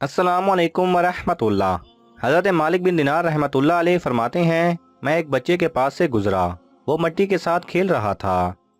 अस्सलामुअलैकुम वरहमतुल्लाह। हज़रत मालिक बिन दिनार रहमतुल्लाह अलैह फरमाते हैं, मैं एक बच्चे के पास से गुजरा। वो मिट्टी के साथ खेल रहा था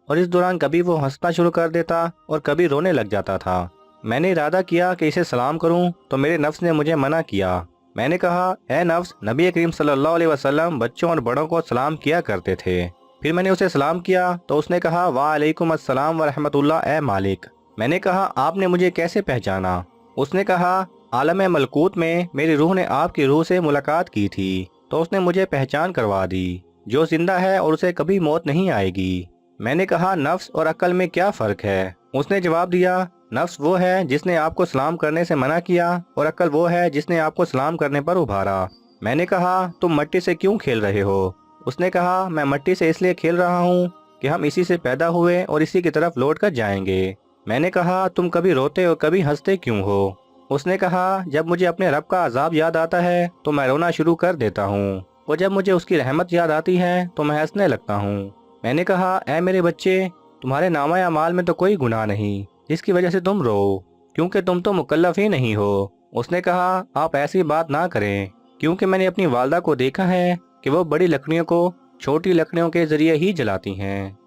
और इस दौरान कभी वो हंसना शुरू कर देता और कभी रोने लग जाता था। मैंने इरादा किया कि इसे सलाम करूं तो मेरे नफ्स ने मुझे मना किया। मैंने कहा, ए नफ्स, नबी करीम सल्लल्लाहु अलैहि वसल्लम बच्चों और बड़ों को सलाम किया करते थे। फिर मैंने उसे सलाम किया तो उसने कहा, वालेकुम अस्सलाम व रहमतुल्लाह ए मालिक। मैंने कहा, आपने मुझे कैसे पहचाना? उसने कहा, आलम मलकूत में मेरी रूह ने आपकी रूह से मुलाकात की थी तो उसने मुझे पहचान करवा दी। जो जिंदा है और उसे कभी मौत नहीं आएगी। मैंने कहा, नफ्स और अक्ल में क्या फ़र्क है? उसने जवाब दिया, नफ्स वो है जिसने आपको सलाम करने से मना किया और अक्ल वो है जिसने आपको सलाम करने पर उभारा। मैंने कहा, तुम मिट्टी से क्यों खेल रहे हो? उसने कहा, मैं मिट्टी से इसलिए खेल रहा हूँ कि हम इसी से पैदा हुए और इसी की तरफ लौट कर जाएंगे। मैंने कहा, तुम कभी रोते और कभी हंसते क्यों हो? उसने कहा, जब मुझे अपने रब का अजाब याद आता है तो मैं रोना शुरू कर देता हूँ और जब मुझे उसकी रहमत याद आती है तो मैं हंसने लगता हूँ। मैंने कहा, ऐ मेरे बच्चे, तुम्हारे नामा अमाल में तो कोई गुनाह नहीं जिसकी वजह से तुम रो, क्योंकि तुम तो मुकल्लफ ही नहीं हो। उसने कहा, आप ऐसी बात ना करें, क्योंकि मैंने अपनी वालदा को देखा है कि वो बड़ी लकड़ियों को छोटी लकड़ियों के जरिए ही जलाती हैं।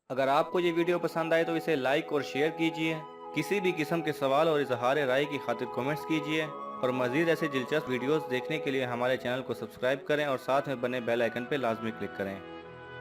अगर आपको ये वीडियो पसंद आए तो इसे लाइक और शेयर कीजिए। किसी भी किस्म के सवाल और इजहार राय की खातिर कमेंट्स कीजिए और मज़ीद ऐसे दिलचस्प वीडियोस देखने के लिए हमारे चैनल को सब्सक्राइब करें और साथ में बने बेल आइकन पर लाजमी क्लिक करें।